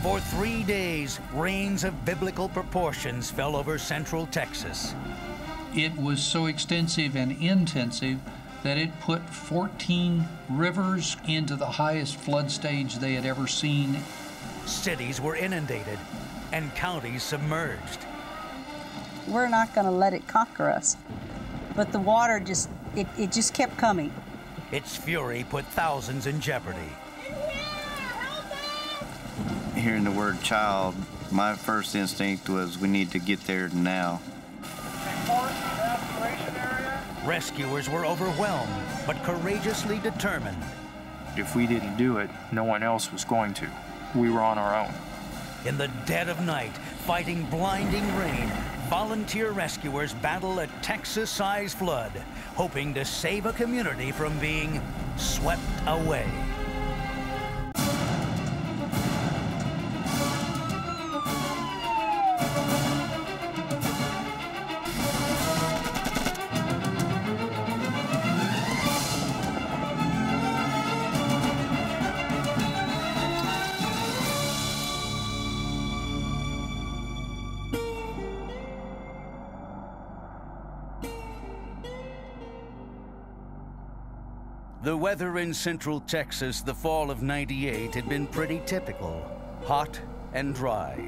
For 3 days, rains of biblical proportions fell over central Texas. It was so extensive and intensive that it put 14 rivers into the highest flood stage they had ever seen. Cities were inundated and counties submerged. We're not going to let it conquer us. But the water just kept coming. Its fury put thousands in jeopardy. Hearing the word child, my first instinct was we need to get there now. Rescuers were overwhelmed, but courageously determined. If we didn't do it, no one else was going to. We were on our own. In the dead of night, fighting blinding rain, volunteer rescuers battle a Texas-sized flood, hoping to save a community from being swept away. The weather in central Texas the fall of '98 had been pretty typical, hot and dry.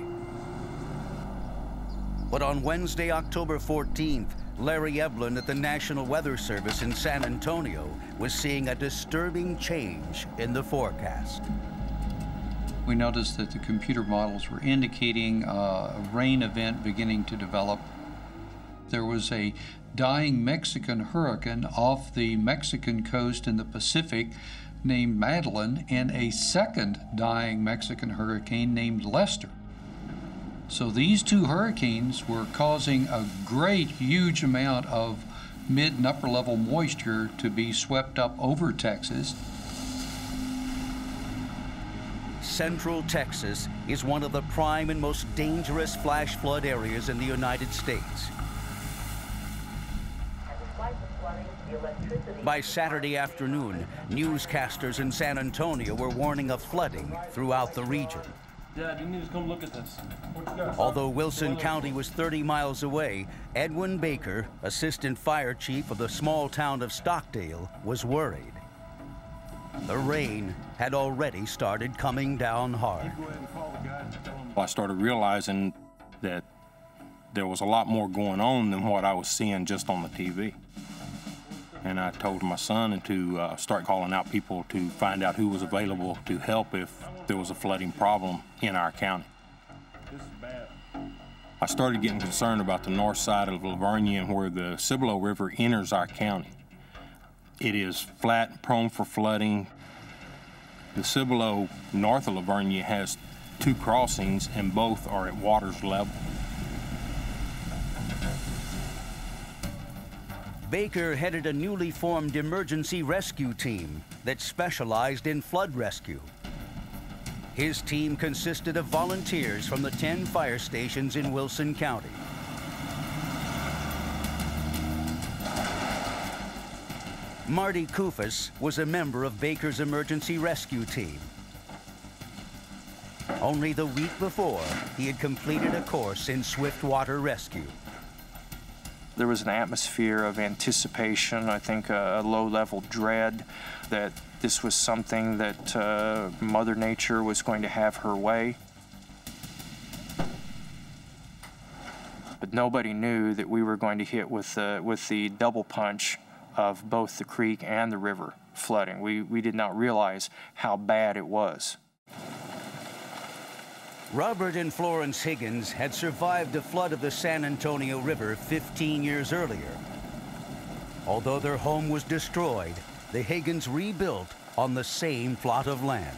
But on Wednesday, October 14th, Larry Evelyn at the National Weather Service in San Antonio was seeing a disturbing change in the forecast. We noticed that the computer models were indicating a rain event beginning to develop. There was a dying Mexican hurricane off the Mexican coast in the Pacific named Marilyn, and a second dying Mexican hurricane named Lester. So these two hurricanes were causing a great, huge amount of mid and upper level moisture to be swept up over Texas. Central Texas is one of the prime and most dangerous flash flood areas in the United States. By Saturday afternoon, newscasters in San Antonio were warning of flooding throughout the region. Dad, you need to come look at this. Although Wilson County was 30 miles away, Edwin Baker, assistant fire chief of the small town of Stockdale, was worried. The rain had already started coming down hard. I started realizing that there was a lot more going on than what I was seeing just on the TV. And I told my son to start calling out people to find out who was available to help if there was a flooding problem in our county. This is bad. I started getting concerned about the north side of Lavernia and where the Cibolo River enters our county. It is flat and prone for flooding. The Cibolo north of Lavernia has two crossings and both are at water's level. Baker headed a newly formed emergency rescue team that specialized in flood rescue. His team consisted of volunteers from the 10 fire stations in Wilson County. Marty Kufis was a member of Baker's emergency rescue team. Only the week before, he had completed a course in swiftwater rescue. There was an atmosphere of anticipation, I think a low-level dread that this was something that Mother Nature was going to have her way. But nobody knew that we were going to hit with the double punch of both the creek and the river flooding. We did not realize how bad it was. Robert and Florence Higgins had survived the flood of the San Antonio River 15 years earlier. Although their home was destroyed, the Higgins rebuilt on the same plot of land.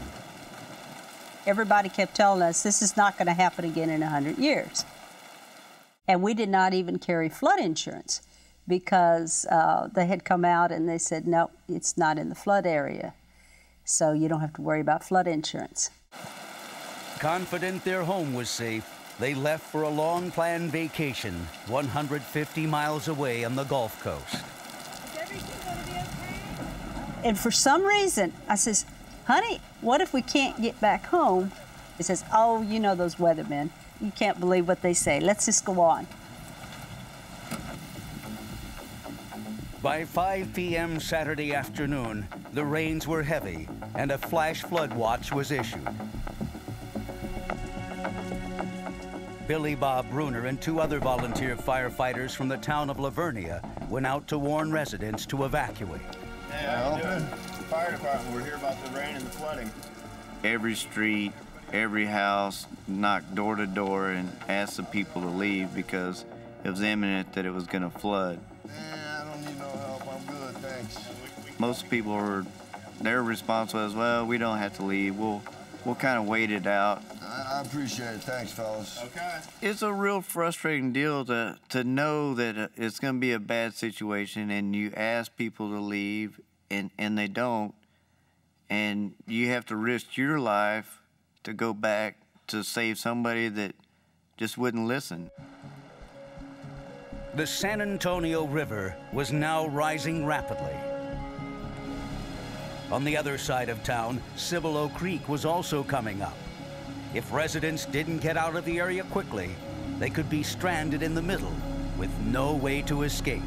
Everybody kept telling us this is not going to happen again in 100 years. And we did not even carry flood insurance because they had come out and they said, no, it's not in the flood area. So you don't have to worry about flood insurance. Confident their home was safe, they left for a long-planned vacation 150 miles away on the Gulf Coast. Is everything going to be okay? And for some reason, I says, honey, what if we can't get back home He says, oh, you know those weathermen. You can't believe what they say. Let's just go on. By 5 p.m. Saturday afternoon, the rains were heavy and a flash flood watch was issued. Billy Bob Bruner and 2 other volunteer firefighters from the town of Lavernia went out to warn residents to evacuate. Yeah, the fire department, we're here about the rain and the flooding. Every street, every house, knocked door to door and asked the people to leave because it was imminent that it was going to flood. I don't need no help. I'm good, thanks. Most people were, their response was, well, we don't have to leave. We'll kind of wait it out. I appreciate it. Thanks, fellas. Okay. It's a real frustrating deal to know that it's going to be a bad situation and you ask people to leave and they don't, and you have to risk your life to go back to save somebody that just wouldn't listen. The San Antonio River was now rising rapidly. On the other side of town, Cibolo Creek was also coming up. If residents didn't get out of the area quickly, they could be stranded in the middle with no way to escape.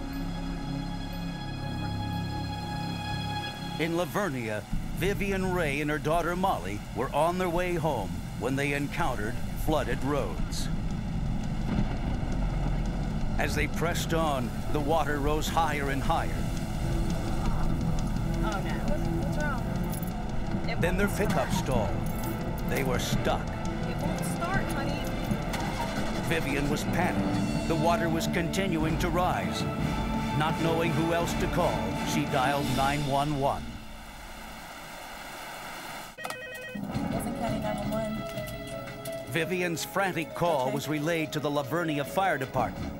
In Lavernia, Vivian Ray and her daughter Molly were on their way home when they encountered flooded roads. As they pressed on, the water rose higher and higher. Oh no, what's wrong? Then their pickup stalled. They were stuck. It won't start, honey. Vivian was panicked. The water was continuing to rise. Not knowing who else to call, she dialed 911. Wasn't County 911. Vivian's frantic call was relayed to the Lavernia Fire Department.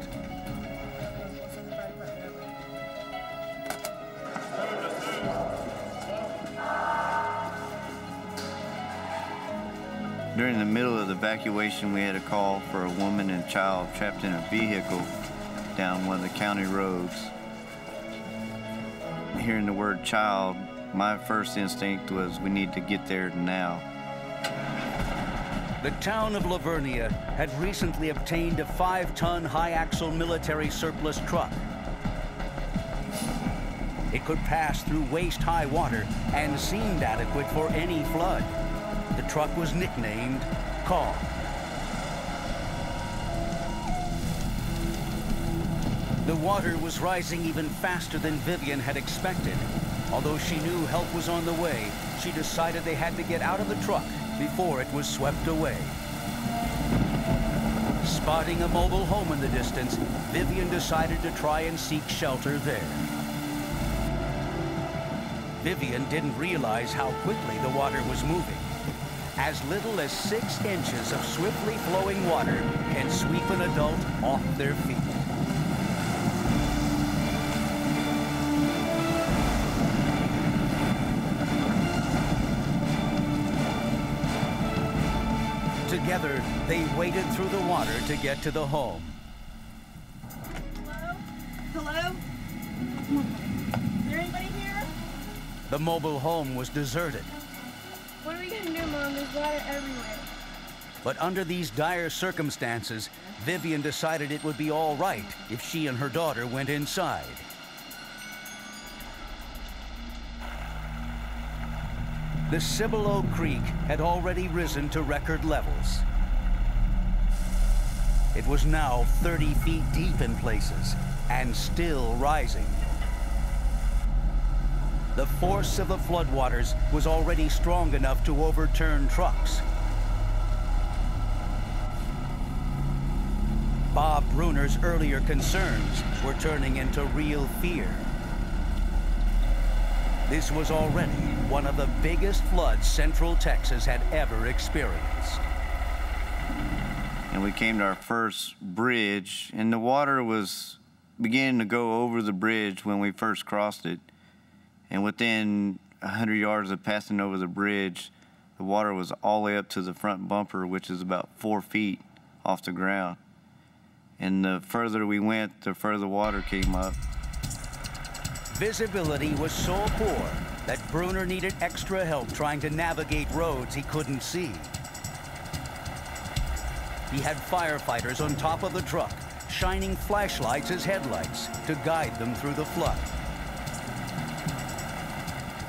During the middle of the evacuation, we had a call for a woman and child trapped in a vehicle down one of the county roads. Hearing the word child, my first instinct was we need to get there now. The town of Lavernia had recently obtained a 5-ton high-axle military surplus truck. It could pass through waist-high water and seemed adequate for any flood. The truck was nicknamed Calm. The water was rising even faster than Vivian had expected. Although she knew help was on the way, she decided they had to get out of the truck before it was swept away. Spotting a mobile home in the distance, Vivian decided to try and seek shelter there. Vivian didn't realize how quickly the water was moving. As little as 6 inches of swiftly flowing water can sweep an adult off their feet. Together, they waded through the water to get to the home. Hello? Hello? Is there anybody here? The mobile home was deserted. What are we gonna do, Mom? There's water everywhere. But under these dire circumstances, Vivian decided it would be all right if she and her daughter went inside. The Cibolo Creek had already risen to record levels. It was now 30 feet deep in places and still rising. The force of the floodwaters was already strong enough to overturn trucks. Bob Bruner's earlier concerns were turning into real fear. This was already one of the biggest floods Central Texas had ever experienced. And we came to our first bridge, and the water was beginning to go over the bridge when we first crossed it. And within 100 yards of passing over the bridge, the water was all the way up to the front bumper, which is about 4 feet off the ground. And the further we went, the further water came up. Visibility was so poor that Bruner needed extra help trying to navigate roads he couldn't see. he had firefighters on top of the truck, shining flashlights as headlights to guide them through the flood.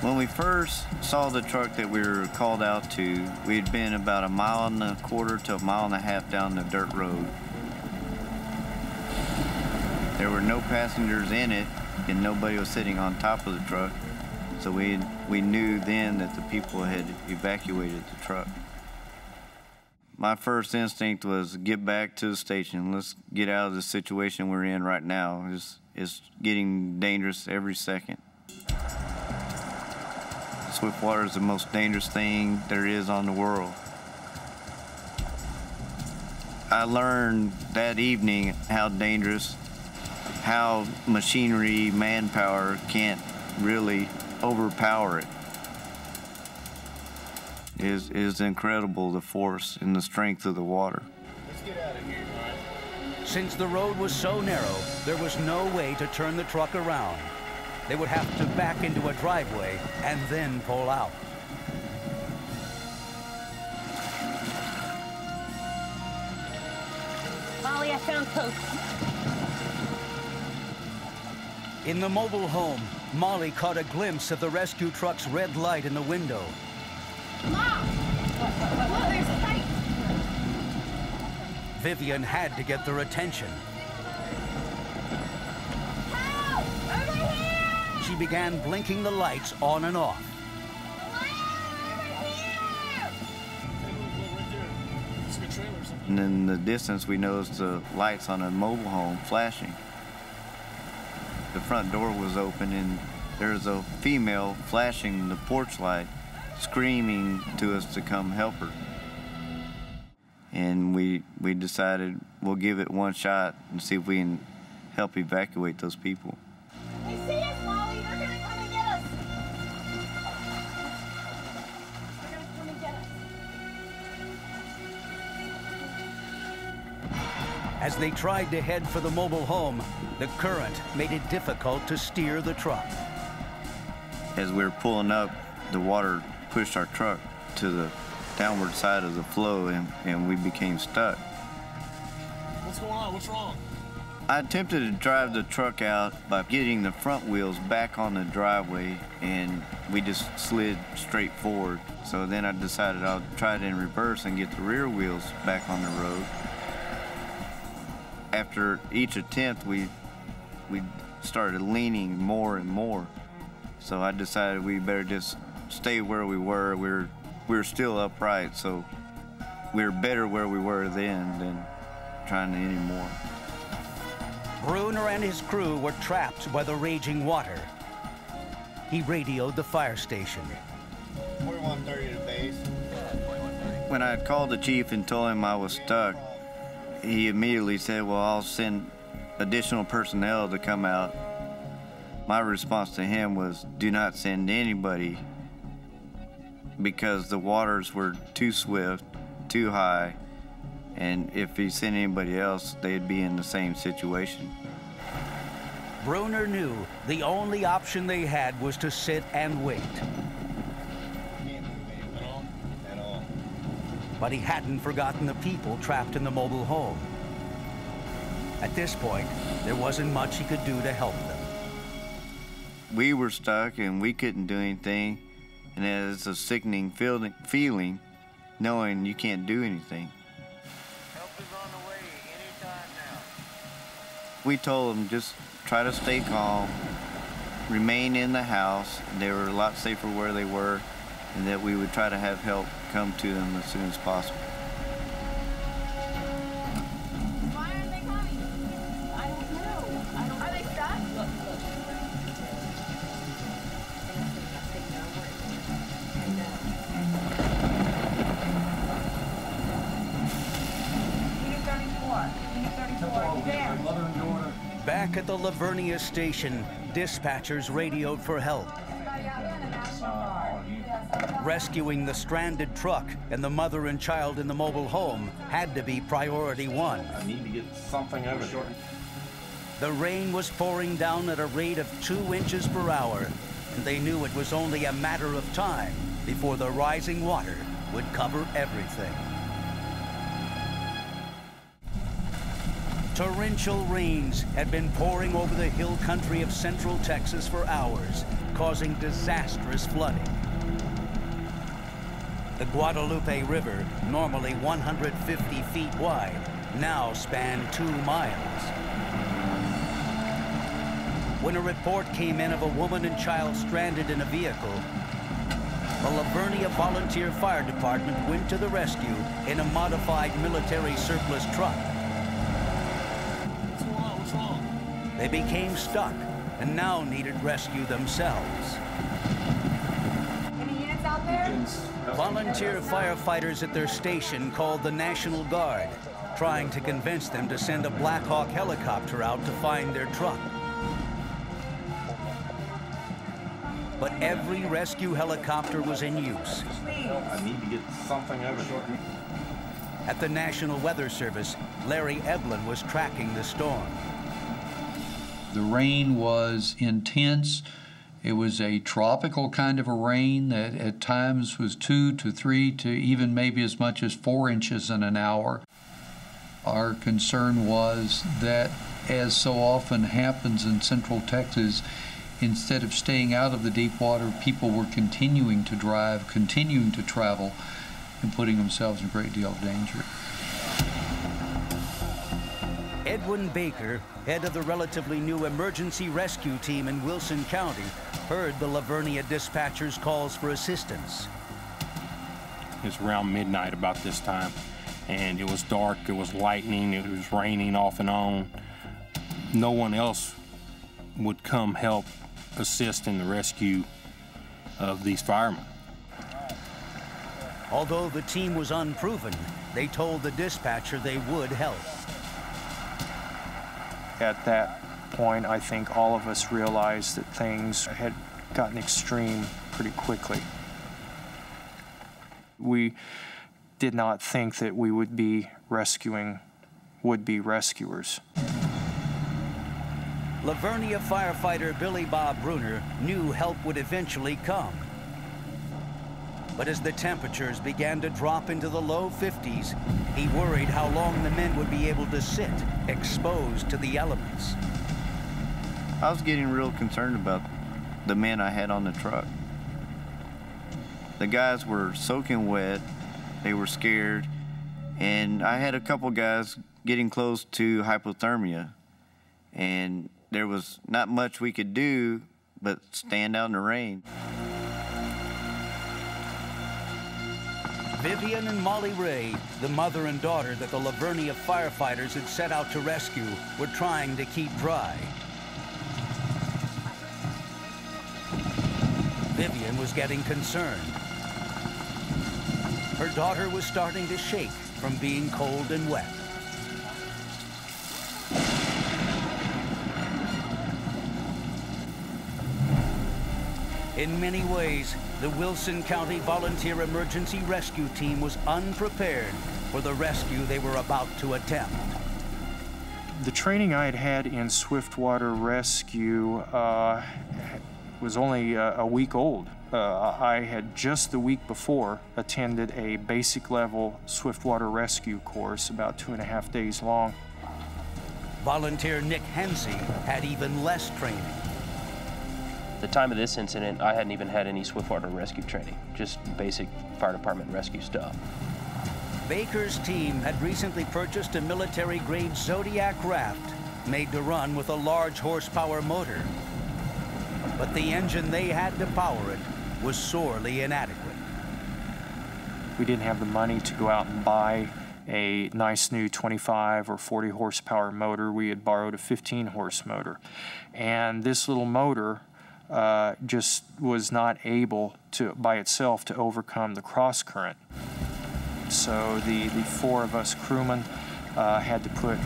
When we first saw the truck that we were called out to, we'd been about 1.25 miles to 1.5 miles down the dirt road. There were no passengers in it, and nobody was sitting on top of the truck, so we knew then that the people had evacuated the truck. My first instinct was get back to the station. Let's get out of the situation we're in right now. It's getting dangerous every second. Swiftwater is the most dangerous thing there is on the world. I learned that evening how dangerous, how machinery, manpower can't really overpower it. It is incredible, the force and the strength of the water. Let's get out of here, all right? Since the road was so narrow, there was no way to turn the truck around. They would have to back into a driveway and then pull out. Molly, I found Coach. In the mobile home, Molly caught a glimpse of the rescue truck's red light in the window. Mom! Look, there's a fight! Vivian had to get their attention. Help! Over here! She began blinking the lights on and off. And in the distance, we noticed the lights on a mobile home flashing. The front door was open, and there was a female flashing the porch light, screaming to us to come help her. And we decided we'll give it one shot and see if we can help evacuate those people. They see us, Molly! They're gonna come and get us! They're gonna come and get us. As they tried to head for the mobile home, the current made it difficult to steer the truck. As we were pulling up, the water pushed our truck to the downward side of the flow, and we became stuck. What's going on? What's wrong? I attempted to drive the truck out by getting the front wheels back on the driveway, and we just slid straight forward. So then I decided I'll try it in reverse and get the rear wheels back on the road. After each attempt, we started leaning more and more. So I decided we better just stay where we were. We were still upright, so we were better where we were then than trying any more. Bruner and his crew were trapped by the raging water. He radioed the fire station. 4130 to base. When I had called the chief and told him I was stuck, he immediately said, well, I'll send additional personnel to come out. My response to him was, do not send anybody, because the waters were too swift, too high, and if he sent anybody else, they'd be in the same situation. Bruner knew the only option they had was to sit and wait. Can't move at all. At all. But he hadn't forgotten the people trapped in the mobile home. At this point, there wasn't much he could do to help them. We were stuck and we couldn't do anything, and it's a sickening feeling knowing you can't do anything. Help is on the way anytime now. We told them just try to stay calm, remain in the house. They were a lot safer where they were, and that we would try to have help come to them as soon as possible. Why aren't they coming? I don't know. Are they stuck? Look. Back at the Lavernia station, dispatchers radioed for help. Rescuing the stranded truck and the mother and child in the mobile home had to be priority one. I need to get something over here. The rain was pouring down at a rate of 2 inches per hour, and they knew it was only a matter of time before the rising water would cover everything. Torrential rains had been pouring over the hill country of central Texas for hours, causing disastrous flooding. The Guadalupe River, normally 150 feet wide, now spanned 2 miles. When a report came in of a woman and child stranded in a vehicle, the Lavernia Volunteer Fire Department went to the rescue in a modified military surplus truck. What's going on? What's wrong? They became stuck and now needed rescue themselves. Any units out there? Volunteer firefighters at their station called the National Guard, trying to convince them to send a Black Hawk helicopter out to find their truck. But every rescue helicopter was in use. I need to get something over here. At the National Weather Service, Larry Eblin was tracking the storm. The rain was intense. It was a tropical kind of a rain that at times was 2 to 3 to even maybe as much as 4 inches in an hour. Our concern was that, as so often happens in central Texas, instead of staying out of the deep water, people were continuing to drive, continuing to travel, and putting themselves in a great deal of danger. Edwin Baker, head of the relatively new emergency rescue team in Wilson County, heard the Lavernia dispatcher's calls for assistance. It's around midnight about this time, and it was dark, it was lightning, it was raining off and on. No one else would come help assist in the rescue of these firemen. Although the team was unproven, they told the dispatcher they would help. At that point, I think all of us realized that things had gotten extreme pretty quickly. We did not think that we would be rescuing would-be rescuers. Lavernia firefighter Billy Bob Bruner knew help would eventually come. But as the temperatures began to drop into the low 50s, he worried how long the men would be able to sit, exposed to the elements. I was getting real concerned about the men I had on the truck. The guys were soaking wet, they were scared, and I had a couple guys getting close to hypothermia, and there was not much we could do but stand out in the rain. Vivian and Molly Ray, the mother and daughter that the Lavernia firefighters had set out to rescue, were trying to keep dry. Vivian was getting concerned. Her daughter was starting to shake from being cold and wet. In many ways, the Wilson County Volunteer Emergency Rescue Team was unprepared for the rescue they were about to attempt. The training I had had in swiftwater rescue was only a week old. I had just the week before attended a basic level swiftwater rescue course, about 2.5 days long. Volunteer Nick Hensey had even less training. At the time of this incident, I hadn't even had any swiftwater rescue training, just basic fire department rescue stuff. Baker's team had recently purchased a military-grade Zodiac raft made to run with a large horsepower motor. But the engine they had to power it was sorely inadequate. We didn't have the money to go out and buy a nice new 25 or 40 horsepower motor. We had borrowed a 15 horse motor. And this little motor just was not able to, by itself, to overcome the cross current. So the 4 of us crewmen had to put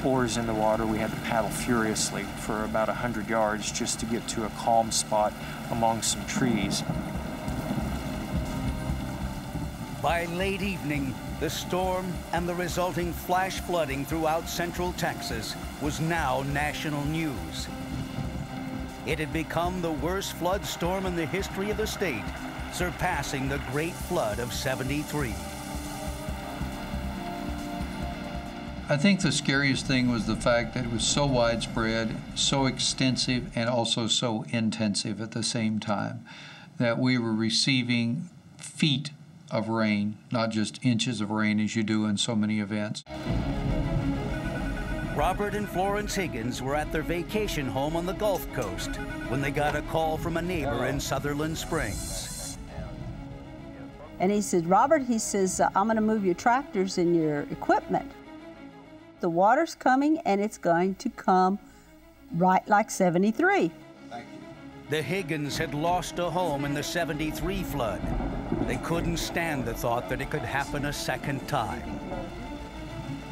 oars in the water. We had to paddle furiously for about 100 yards just to get to a calm spot among some trees. By late evening, the storm and the resulting flash flooding throughout central Texas was now national news. It had become the worst flood storm in the history of the state, surpassing the Great Flood of '73. I think the scariest thing was the fact that it was so widespread, so extensive, and also so intensive at the same time, that we were receiving feet of rain, not just inches of rain as you do in so many events. Robert and Florence Higgins were at their vacation home on the Gulf Coast when they got a call from a neighbor in Sutherland Springs. And he said, Robert, he says, I'm going to move your tractors and your equipment. The water's coming, and it's going to come right like 73. The Higgins had lost a home in the 73 flood. They couldn't stand the thought that it could happen a second time.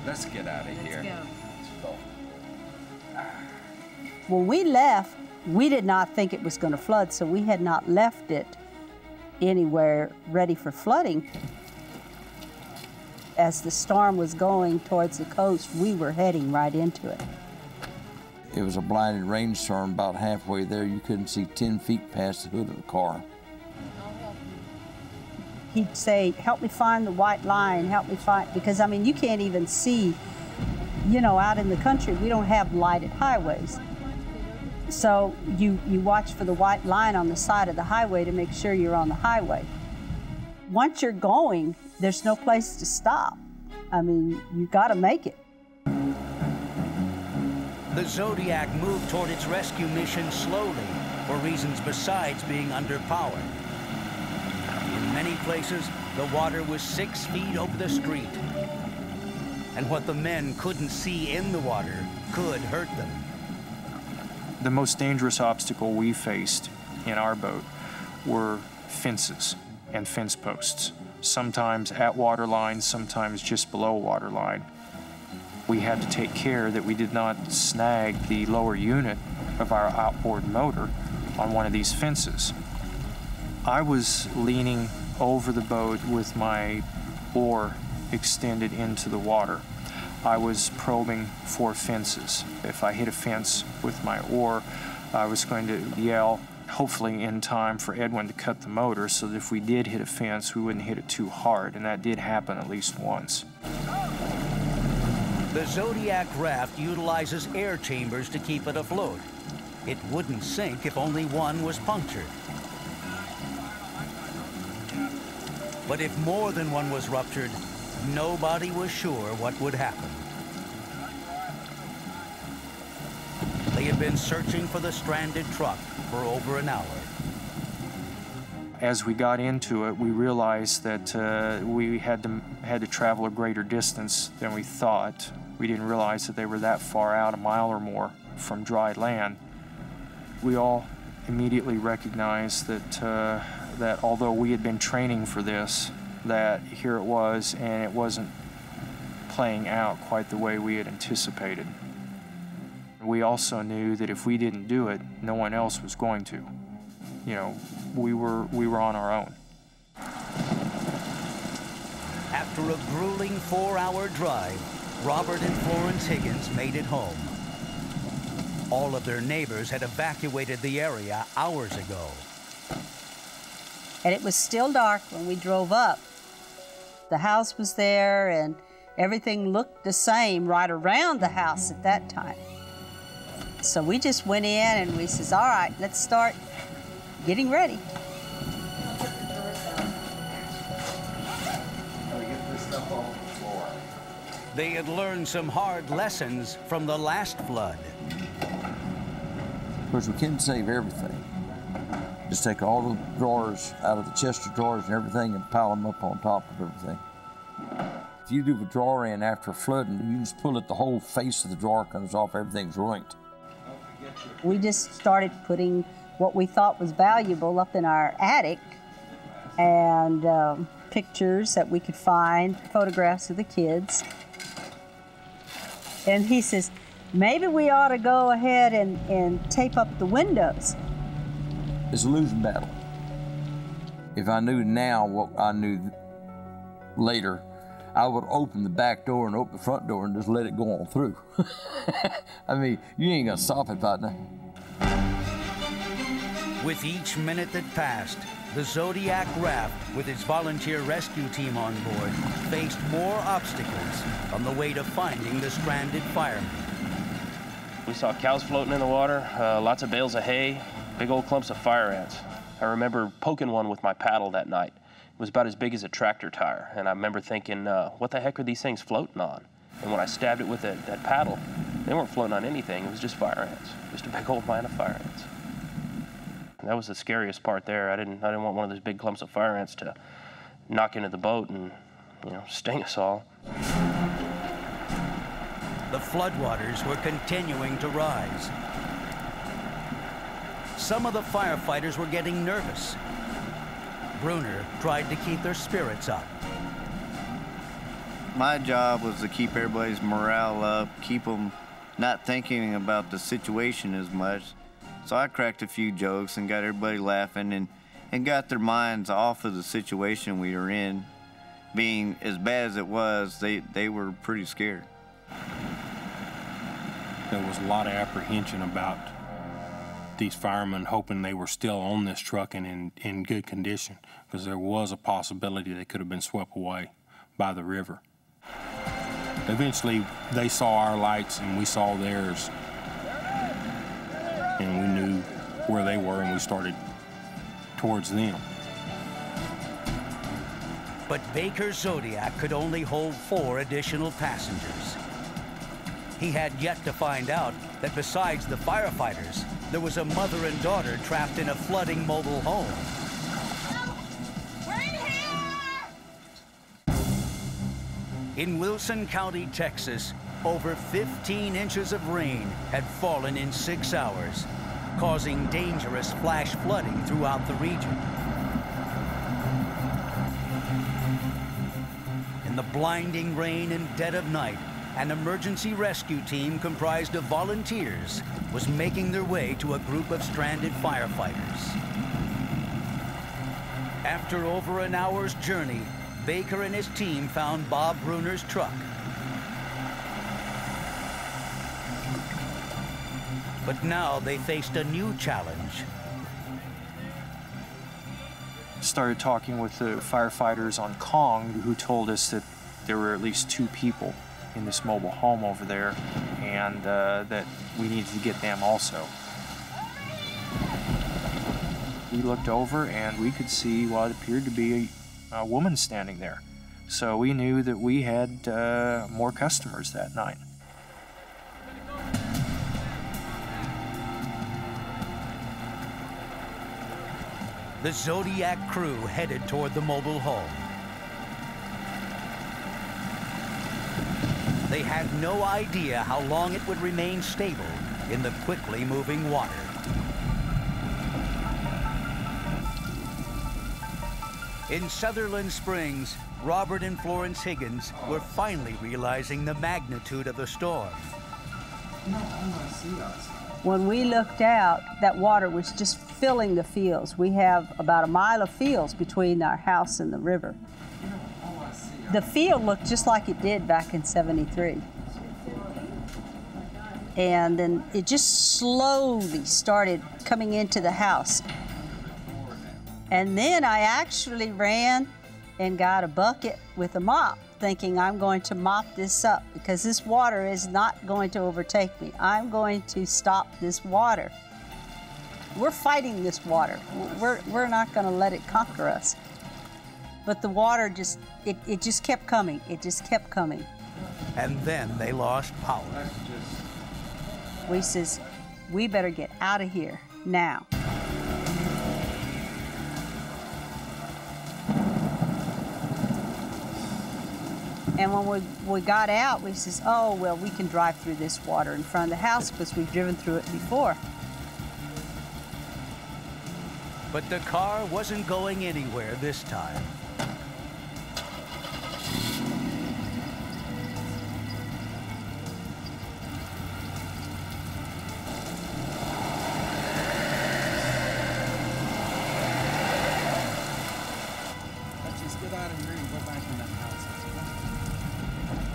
Let's get out of here. When we left, we did not think it was going to flood, so we had not left it anywhere ready for flooding. As the storm was going towards the coast, we were heading right into it. It was a blinding rainstorm. About halfway there, you couldn't see 10 feet past the hood of the car. He'd say, help me find the white line, help me find, because I mean, you can't even see, you know, out in the country, we don't have lighted highways. So you watch for the white line on the side of the highway to make sure you're on the highway. Once you're going, there's no place to stop. I mean, you gotta make it. The Zodiac moved toward its rescue mission slowly for reasons besides being underpowered. In many places, the water was 6 feet over the street. And what the men couldn't see in the water could hurt them. The most dangerous obstacle we faced in our boat were fences and fence posts, sometimes at waterline, sometimes just below waterline. We had to take care that we did not snag the lower unit of our outboard motor on one of these fences. I was leaning over the boat with my oar extended into the water. I was probing for fences. If I hit a fence with my oar, I was going to yell, hopefully in time for Edwin to cut the motor so that if we did hit a fence, we wouldn't hit it too hard, and that did happen at least once. The Zodiac raft utilizes air chambers to keep it afloat. It wouldn't sink if only one was punctured. But if more than one was ruptured, nobody was sure what would happen. They had been searching for the stranded truck for over an hour. As we got into it, we realized that we had to travel a greater distance than we thought. We didn't realize that they were that far out, a mile or more from dry land. We all immediately recognized that that although we had been training for this, that here it was, and it wasn't playing out quite the way we had anticipated. We also knew that if we didn't do it, no one else was going to. You know, we were on our own. After a grueling 4-hour drive, Robert and Florence Higgins made it home. All of their neighbors had evacuated the area hours ago. And it was still dark when we drove up. The house was there, and everything looked the same right around the house at that time. So we just went in and we says, all right, let's start getting ready. They had learned some hard lessons from the last flood. Of course, we couldn't save everything. Just take all the drawers out of the chest of drawers and everything and pile them up on top of everything. If you do a drawer in after flooding, you just pull it, the whole face of the drawer comes off, everything's ruined. We just started putting what we thought was valuable up in our attic, and pictures that we could find, photographs of the kids. And he says, maybe we ought to go ahead and tape up the windows. It's a losing battle. If I knew now what I knew later, I would open the back door and open the front door and just let it go on through. I mean, you ain't gonna stop it, partner. With each minute that passed, The Zodiac raft, with its volunteer rescue team on board, faced more obstacles on the way to finding the stranded firemen. We saw cows floating in the water, lots of bales of hay, big old clumps of fire ants. I remember poking one with my paddle that night. It was about as big as a tractor tire, and I remember thinking, what the heck are these things floating on? And when I stabbed it with that paddle, they weren't floating on anything. It was just fire ants, just a big old line of fire ants. And that was the scariest part there. I didn't want one of those big clumps of fire ants to knock into the boat and, sting us all. The floodwaters were continuing to rise. Some of the firefighters were getting nervous. Bruner tried to keep their spirits up. My job was to keep everybody's morale up, keep them not thinking about the situation as much. So I cracked a few jokes and got everybody laughing and got their minds off of the situation we were in. Being as bad as it was, they were pretty scared. There was a lot of apprehension about these firemen, hoping they were still on this truck and in good condition, because there was a possibility they could have been swept away by the river. Eventually, they saw our lights and we saw theirs, and we knew where they were, and we started towards them. But Baker's Zodiac could only hold 4 additional passengers. He had yet to find out that besides the firefighters, there was a mother and daughter trapped in a flooding mobile home. We're in here! In Wilson County, Texas, over 15 inches of rain had fallen in 6 hours, causing dangerous flash flooding throughout the region. In the blinding rain and dead of night, an emergency rescue team comprised of volunteers was making their way to a group of stranded firefighters. After over an hour's journey, Baker and his team found Bob Bruner's truck. But now they faced a new challenge. Started talking with the firefighters on Kong, who told us that there were at least 2 people in this mobile home over there, and that we needed to get them also. We looked over and we could see what appeared to be a woman standing there. So we knew that we had more customers that night. The Zodiac crew headed toward the mobile home. They had no idea how long it would remain stable in the quickly moving water. In Sutherland Springs, Robert and Florence Higgins were finally realizing the magnitude of the storm. When we looked out, that water was just filling the fields. We have about a mile of fields between our house and the river. The field looked just like it did back in '73. And then it just slowly started coming into the house. And then I actually ran and got a bucket with a mop, thinking I'm going to mop this up because this water is not going to overtake me. I'm going to stop this water. We're fighting this water. We're not going to let it conquer us. But the water just, it just kept coming. It just kept coming. And then they lost power. We says, we better get out of here now. And when we got out, we says, oh, well, we can drive through this water in front of the house because we've driven through it before. But the car wasn't going anywhere this time.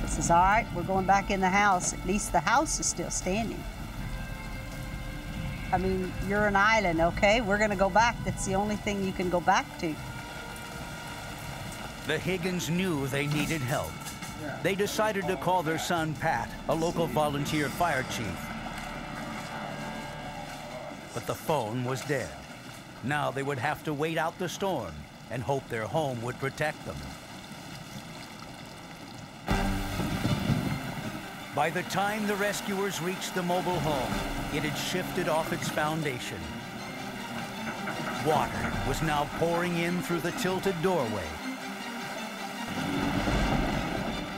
Says, all right, we're going back in the house. At least the house is still standing. I mean, you're an island, okay? We're gonna go back. That's the only thing you can go back to. The Higgins knew they needed help. They decided to call their son Pat, a local volunteer fire chief. But the phone was dead. Now they would have to wait out the storm and hope their home would protect them. By the time the rescuers reached the mobile home, it had shifted off its foundation. Water was now pouring in through the tilted doorway.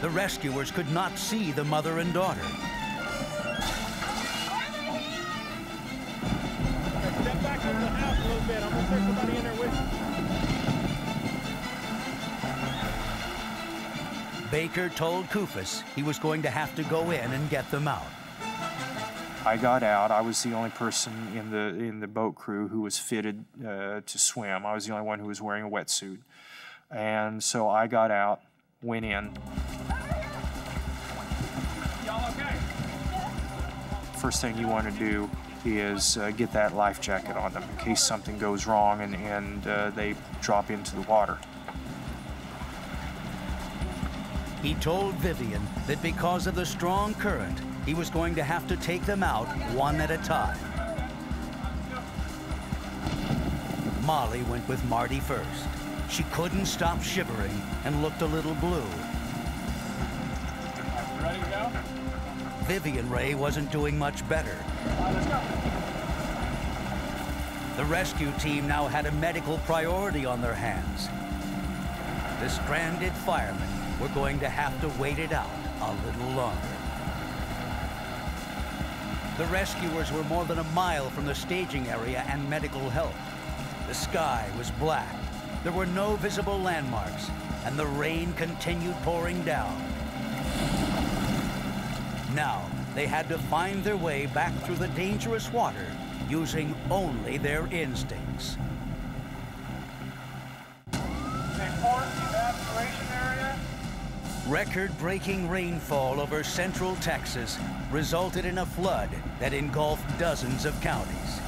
The rescuers could not see the mother and daughter. Step back into the house a little bit. I'm gonna take somebody in there with you. Baker told Kufus he was going to have to go in and get them out. I got out. I was the only person in the boat crew who was fitted to swim. I was the only one who was wearing a wetsuit. And so I got out, went in. Y'all okay? First thing you want to do is get that life jacket on them in case something goes wrong and they drop into the water. He told Vivian that because of the strong current, he was going to have to take them out one at a time. Molly went with Marty first. She couldn't stop shivering and looked a little blue. Ready to go? Vivian Ray wasn't doing much better. Let's go. The rescue team now had a medical priority on their hands. The stranded firemen were going to have to wait it out a little longer. The rescuers were more than a mile from the staging area and medical help. The sky was black. There were no visible landmarks, and the rain continued pouring down. Now, they had to find their way back through the dangerous water using only their instincts. Important evacuation area. Record-breaking rainfall over central Texas resulted in a flood that engulfed dozens of counties.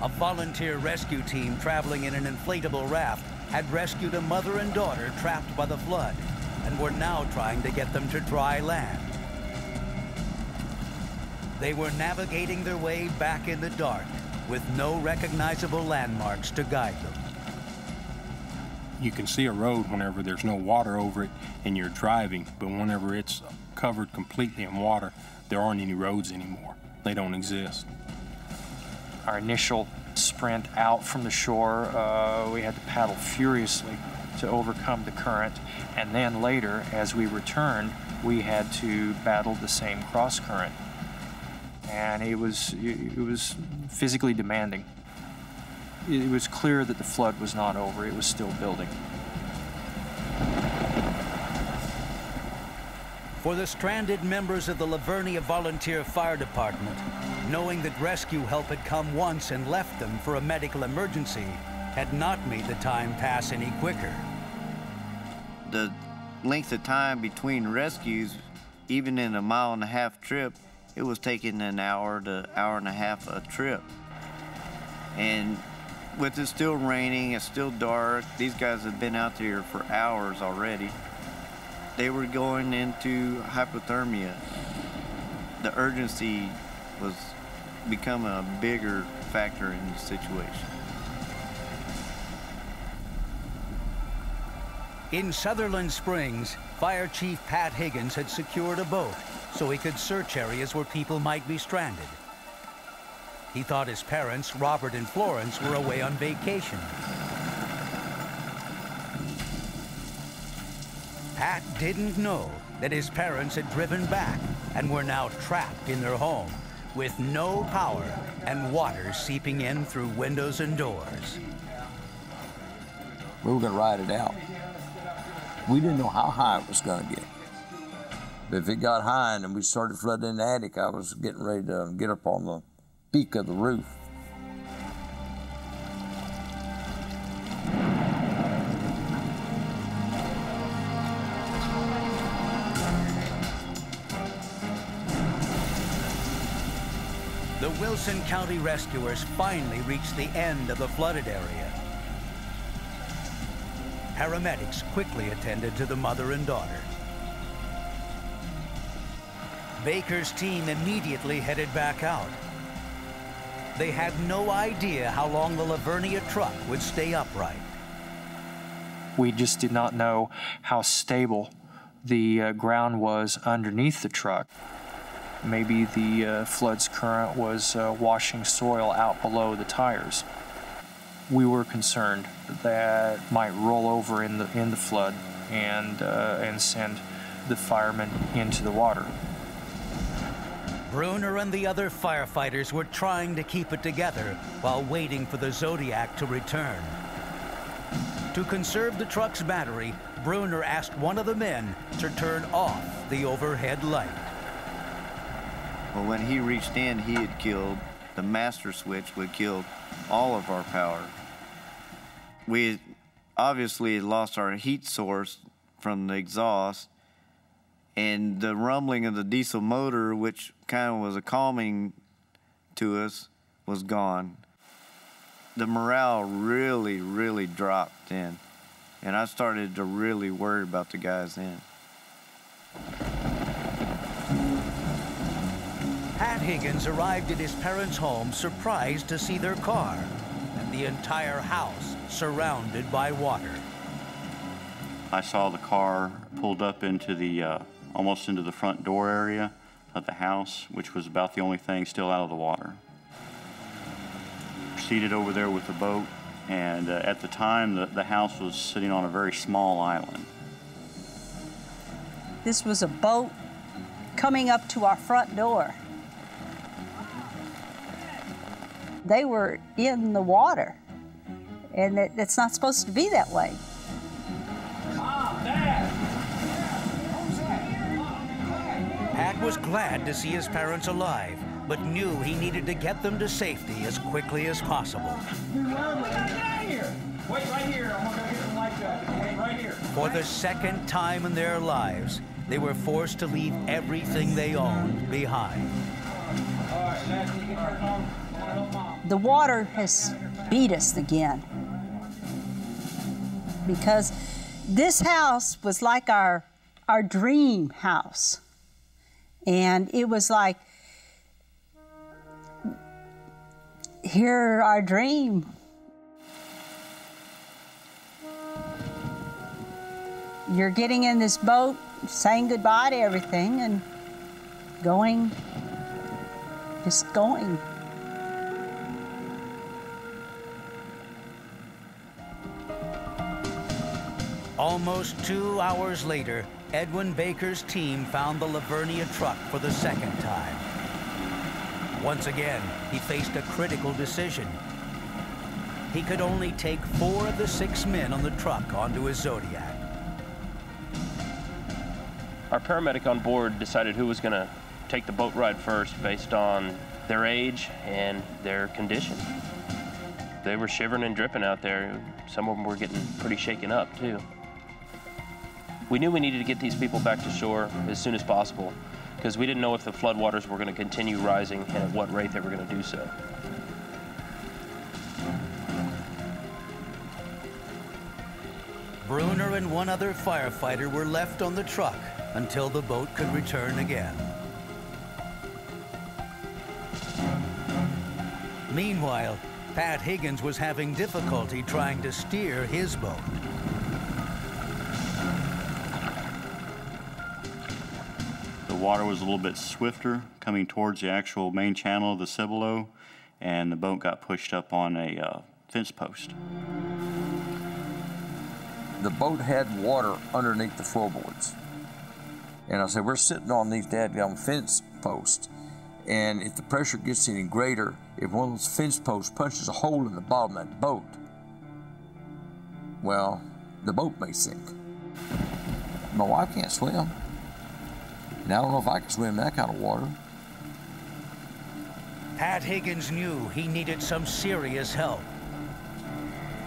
A volunteer rescue team traveling in an inflatable raft had rescued a mother and daughter trapped by the flood and were now trying to get them to dry land. They were navigating their way back in the dark with no recognizable landmarks to guide them. You can see a road whenever there's no water over it and you're driving, but whenever it's covered completely in water, there aren't any roads anymore. They don't exist. Our initial sprint out from the shore, we had to paddle furiously to overcome the current, and then later, as we returned, we had to battle the same cross current, and it was physically demanding. It was clear that the flood was not over; it was still building. For the stranded members of the Lavernia Volunteer Fire Department, knowing that rescue help had come once and left them for a medical emergency had not made the time pass any quicker. The length of time between rescues, even in a 1.5 mile trip, it was taking an hour to hour and a half a trip. And with it still raining, it's still dark, these guys have been out there for hours already. They were going into hypothermia. The urgency was becoming a bigger factor in the situation. In Sutherland Springs, Fire Chief Pat Higgins had secured a boat so he could search areas where people might be stranded. He thought his parents, Robert and Florence, were away on vacation. Pat didn't know that his parents had driven back and were now trapped in their home with no power and water seeping in through windows and doors. We were going to ride it out. We didn't know how high it was going to get. But if it got high and we started flooding in the attic, I was getting ready to get up on the peak of the roof. Wilson County rescuers finally reached the end of the flooded area. Paramedics quickly attended to the mother and daughter. Baker's team immediately headed back out. They had no idea how long the Lavernia truck would stay upright. We just did not know how stable the ground was underneath the truck. Maybe the flood's current was washing soil out below the tires. We were concerned that might roll over in the flood and send the firemen into the water. Bruner and the other firefighters were trying to keep it together while waiting for the Zodiac to return. To conserve the truck's battery, Bruner asked one of the men to turn off the overhead light. Well, when he reached in, he had killed the master switch, would kill all of our power. We obviously lost our heat source from the exhaust, and the rumbling of the diesel motor, which kind of was a calming to us, was gone. The morale really, really dropped then, and I started to really worry about the guys then. Pat Higgins arrived at his parents' home surprised to see their car and the entire house surrounded by water. I saw the car pulled up into the almost into the front door area of the house, which was about the only thing still out of the water. Proceeded over there with the boat, and at the time the house was sitting on a very small island. This was a boat coming up to our front door. They were in the water, and it's not supposed to be that way. Pat was glad to see his parents alive, but knew he needed to get them to safety as quickly as possible. Wait right here. I'm gonna go get some life jacket. Wait right here. For the second time in their lives, they were forced to leave everything they owned behind. The water has beat us again, because this house was like our dream house. And it was like, here, our dream. You're getting in this boat, saying goodbye to everything, and going, just going. Almost 2 hours later, Edwin Baker's team found the Lavernia truck for the second time. Once again, he faced a critical decision. He could only take 4 of the 6 men on the truck onto his Zodiac. Our paramedic on board decided who was going to take the boat ride first based on their age and their condition. They were shivering and dripping out there. Some of them were getting pretty shaken up, too. We knew we needed to get these people back to shore as soon as possible, because we didn't know if the floodwaters were going to continue rising and at what rate they were going to do so. Bruner and one other firefighter were left on the truck until the boat could return again. Meanwhile, Pat Higgins was having difficulty trying to steer his boat. The water was a little bit swifter coming towards the actual main channel of the Cibolo, and the boat got pushed up on a fence post. The boat had water underneath the floorboards. And I said, we're sitting on these dadgum fence posts, and if the pressure gets any greater, if one of those fence posts punches a hole in the bottom of that boat, well, the boat may sink. My wife can't swim, and I don't know if I can swim in that kind of water. Pat Higgins knew he needed some serious help.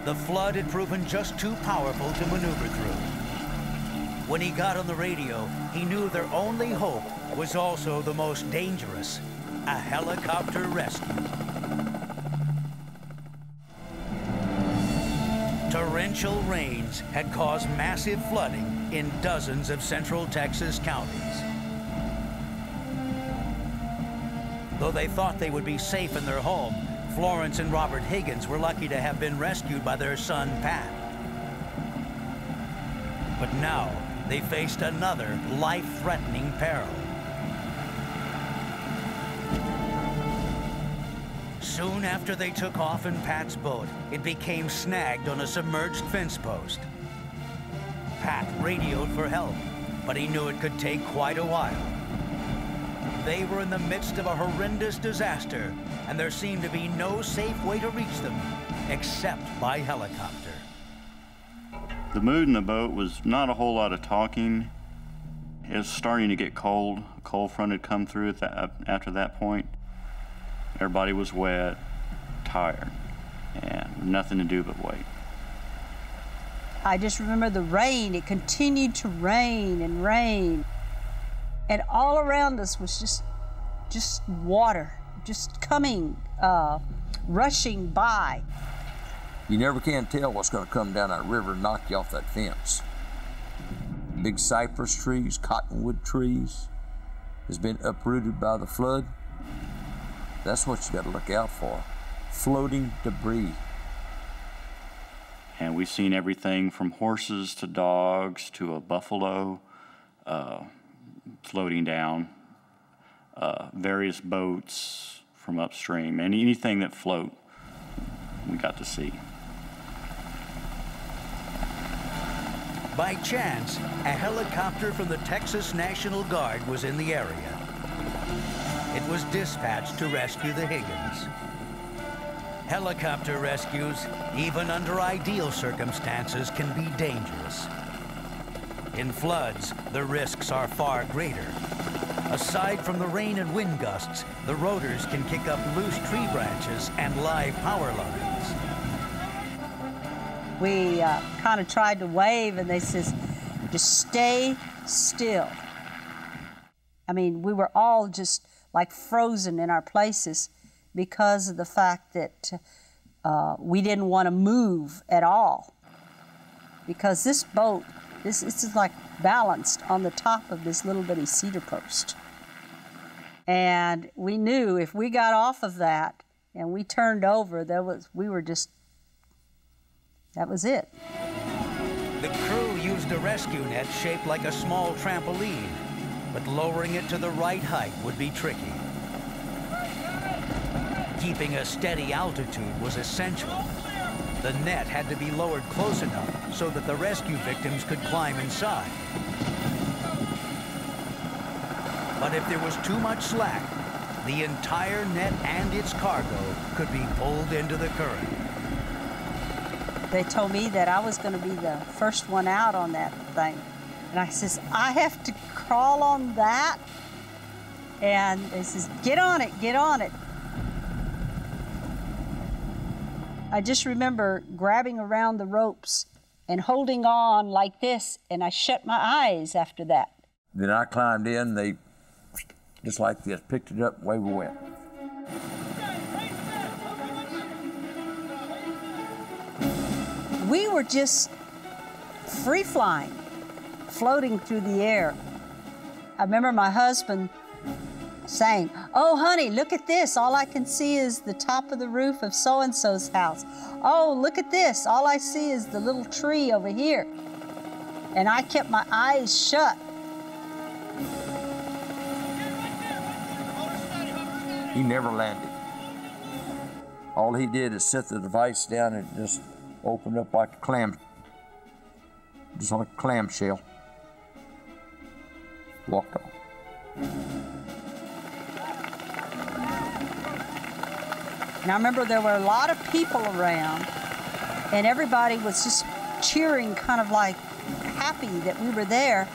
The flood had proven just too powerful to maneuver through. When he got on the radio, he knew their only hope was also the most dangerous. a helicopter rescue. Torrential rains had caused massive flooding in dozens of central Texas counties. Though they thought they would be safe in their home, Florence and Robert Higgins were lucky to have been rescued by their son, Pat. But now, they faced another life-threatening peril. Soon after they took off in Pat's boat, it became snagged on a submerged fence post. Pat radioed for help, but he knew it could take quite a while. They were in the midst of a horrendous disaster, and there seemed to be no safe way to reach them, except by helicopter. The mood in the boat was not a whole lot of talking. It was starting to get cold. A cold front had come through after that point. Everybody was wet, tired, and nothing to do but wait. I just remember the rain. It continued to rain and rain. And all around us was just water, just coming, rushing by. You never can tell what's going to come down that river and knock you off that fence. Big cypress trees, cottonwood trees has been uprooted by the flood. That's what you got to look out for, floating debris. And we've seen everything from horses to dogs to a buffalo floating down, various boats from upstream, and anything that float, we got to see. By chance, a helicopter from the Texas National Guard was in the area. It was dispatched to rescue the Higgins. Helicopter rescues, even under ideal circumstances, can be dangerous. In floods, the risks are far greater. Aside from the rain and wind gusts, the rotors can kick up loose tree branches and live power lines. We kind of tried to wave, and they says, just stay still. I mean, we were all just like frozen in our places because of the fact that we didn't want to move at all. Because this boat, this is like balanced on the top of this little bitty cedar post. And we knew if we got off of that and we turned over, that was it. The crew used a rescue net shaped like a small trampoline, but lowering it to the right height would be tricky. Keeping a steady altitude was essential. The net had to be lowered close enough so that the rescue victims could climb inside. But if there was too much slack, the entire net and its cargo could be pulled into the current. They told me that I was going to be the first one out on that thing. And I says, I have to crawl on that? And they says, get on it, get on it. I just remember grabbing around the ropes and holding on like this, and I shut my eyes after that. Then I climbed in, they, just like this, picked it up, and away we went. We were just free-flying, floating through the air. I remember my husband saying, oh, honey, look at this. All I can see is the top of the roof of so-and-so's house. Oh, look at this. All I see is the little tree over here. And I kept my eyes shut. He never landed. All he did is set the device down and just opened up like a clam, just like a clamshell. Walked off. And I remember there were a lot of people around, and everybody was just cheering, kind of like happy that we were there.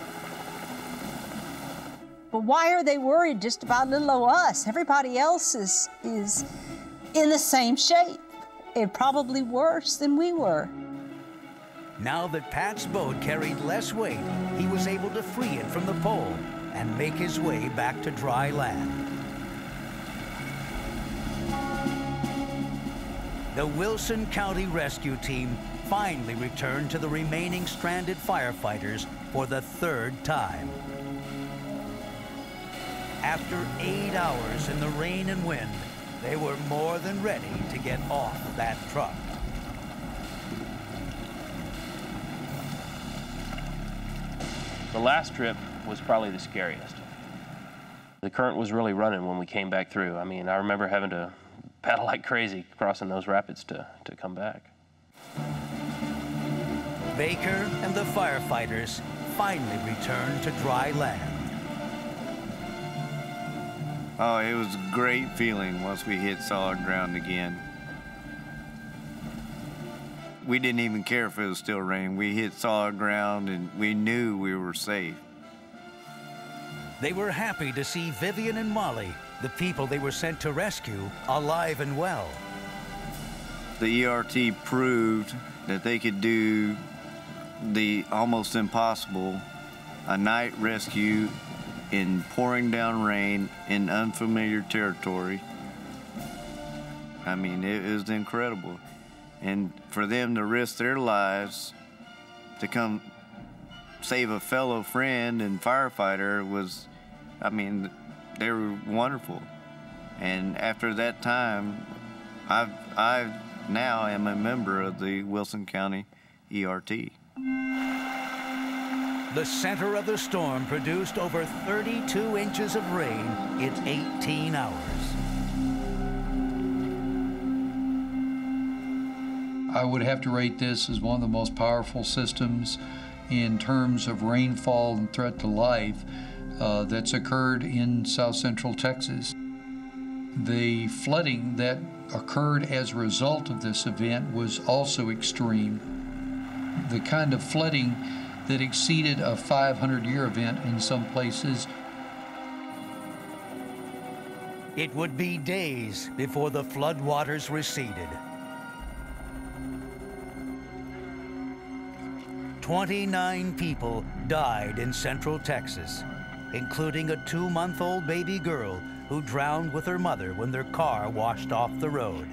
But why are they worried just about little old us? Everybody else is in the same shape, and probably worse than we were. Now that Pat's boat carried less weight, he was able to free it from the pole and make his way back to dry land. The Wilson County Rescue Team finally returned to the remaining stranded firefighters for the third time. After 8 hours in the rain and wind, they were more than ready to get off that truck. The last trip was probably the scariest. The current was really running when we came back through. I mean, I remember having to paddle like crazy crossing those rapids to come back. Baker and the firefighters finally returned to dry land. Oh, it was a great feeling once we hit solid ground again. We didn't even care if it was still raining. We hit solid ground and we knew we were safe. They were happy to see Vivian and Molly, the people they were sent to rescue, alive and well. The ERT proved that they could do the almost impossible, a night rescue in pouring down rain in unfamiliar territory. I mean, it was incredible. And for them to risk their lives to come save a fellow friend and firefighter was, I mean, they were wonderful. And after that time, I now am a member of the Wilson County ERT. The center of the storm produced over 32 inches of rain in 18 hours. I would have to rate this as one of the most powerful systems in terms of rainfall and threat to life that's occurred in south central Texas. The flooding that occurred as a result of this event was also extreme. The kind of flooding that exceeded a 500-year event in some places. It would be days before the floodwaters receded. 29 people died in central Texas, including a 2-month-old baby girl who drowned with her mother when their car washed off the road.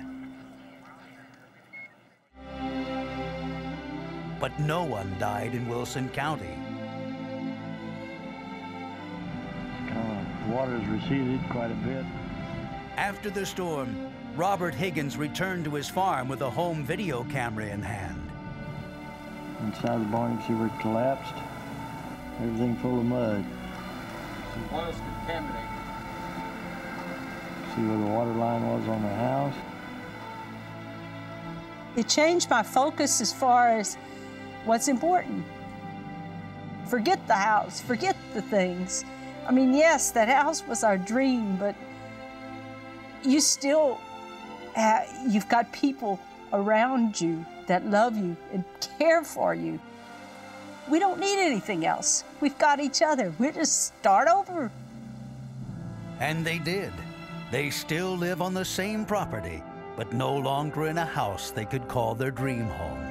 But no one died in Wilson County. The water's receded quite a bit. After the storm, Robert Higgins returned to his farm with a home video camera in hand. Inside the barn, you can see where it collapsed. Everything full of mud. What else contaminated? See where the water line was on the house. It changed my focus as far as what's important. Forget the house, forget the things. I mean, yes, that house was our dream, but you still you've got people around you that love you and care for you. We don't need anything else. We've got each other. We'll just start over. And they did. They still live on the same property, but no longer in a house they could call their dream home.